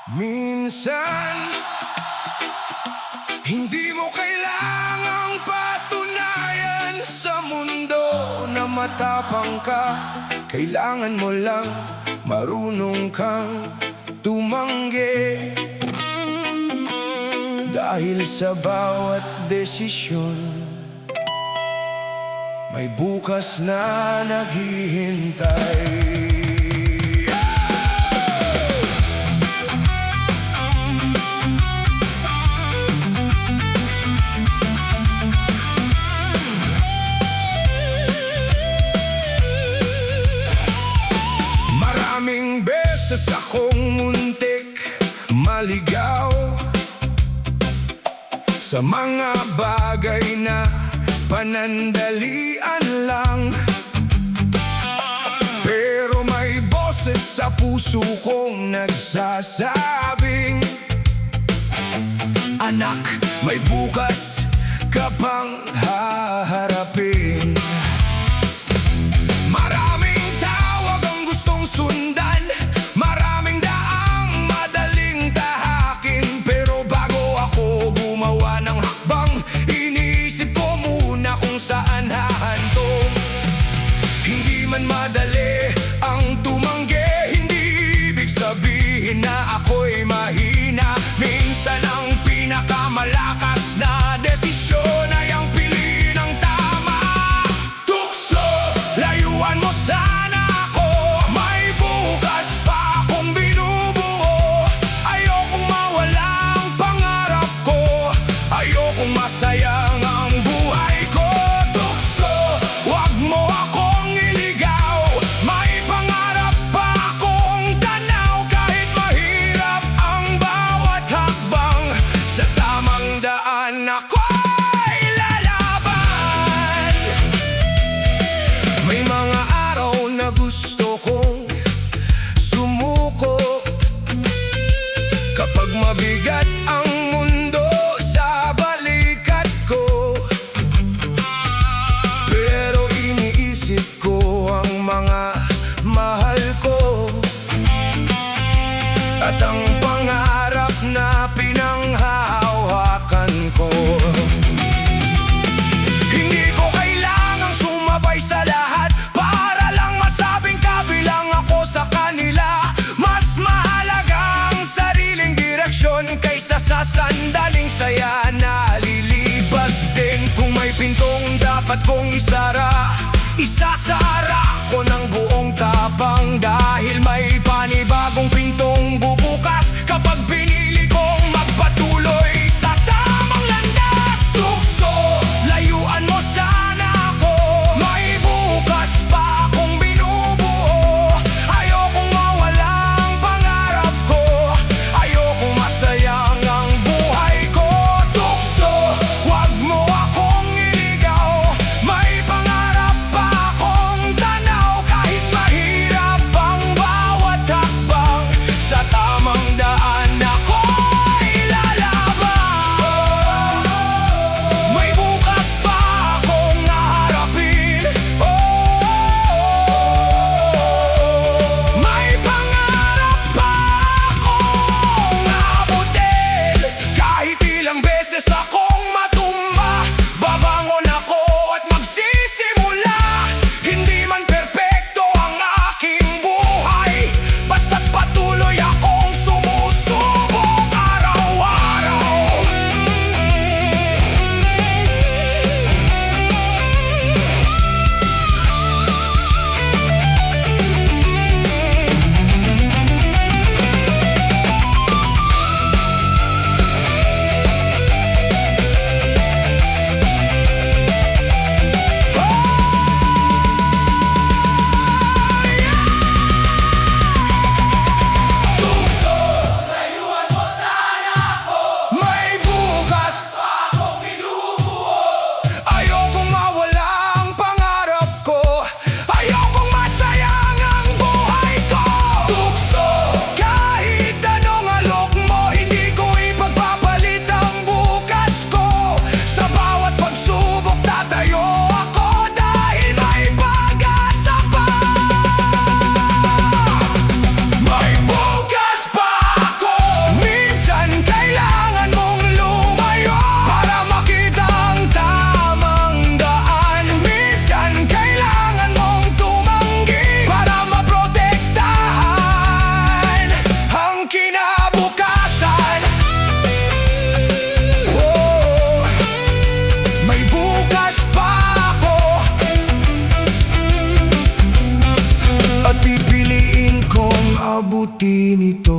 Minsan, hindi mo kailangang patunayan sa mundo na matapang ka. Kailangan mo lang marunong kang tumanggi. Dahil sa bawat desisyon, may bukas na naghihintay. Maraming beses akong muntik maligaw sa mga bagay na panandalian lang. Pero may boses sa puso kong nagsasabing, anak, may bukas ka pang haharapin. Maraming tawag ang gustong sundan, maraming daang madaling tahakin. Pero bago ako gumawa ng hakbang, iniisip ko muna kung saan hahantong. Hindi man madali ang tumanggi, hindi ibig sabihin na ako'y mahina. Minsan ang pinakamalakas na desisyon ay ang piliin ng tama. Tukso, layuan mo sana ako, may bukas pa akong binubuo. Ayokong mawala ang pangarap ko, ayokong masayang ang buhay ko. Tukso, wag mo akong iligaw, may pangarap pa akong tanaw. Kahit mahirap ang bawat hakbang, sa tamang daan ako'y lalaban. May mga araw na gusto kong sumuko, kapag mabigat ang mundo sa balikat ko. Pero iniisip ko ang mga mahal ko at ang pangarap na pinanghahawakan ko. Hindi ko kailangang sumabay sa lahat para lang masabing kabilang ako sa kanila. Mas mahalaga ang sariling direksyon kaysa sa sandaling saya na lilipas din. Kung may pintong dapat kong isara, isasara ko ng buong tapang. Dahil may panibagong pintong bubukas kapag pinili kong magpatuloy sa tamang landas. Tukso, layuan mo sana ako, may bukas pa akong binubuo. Ayokong mawala ang pangarap ko, ayokong masayang ang buhay ko. Tukso, wag mo akong iligaw, may pangarap pa akong tanaw. Kahit mahirap ang bawat hakbang, abutin ito.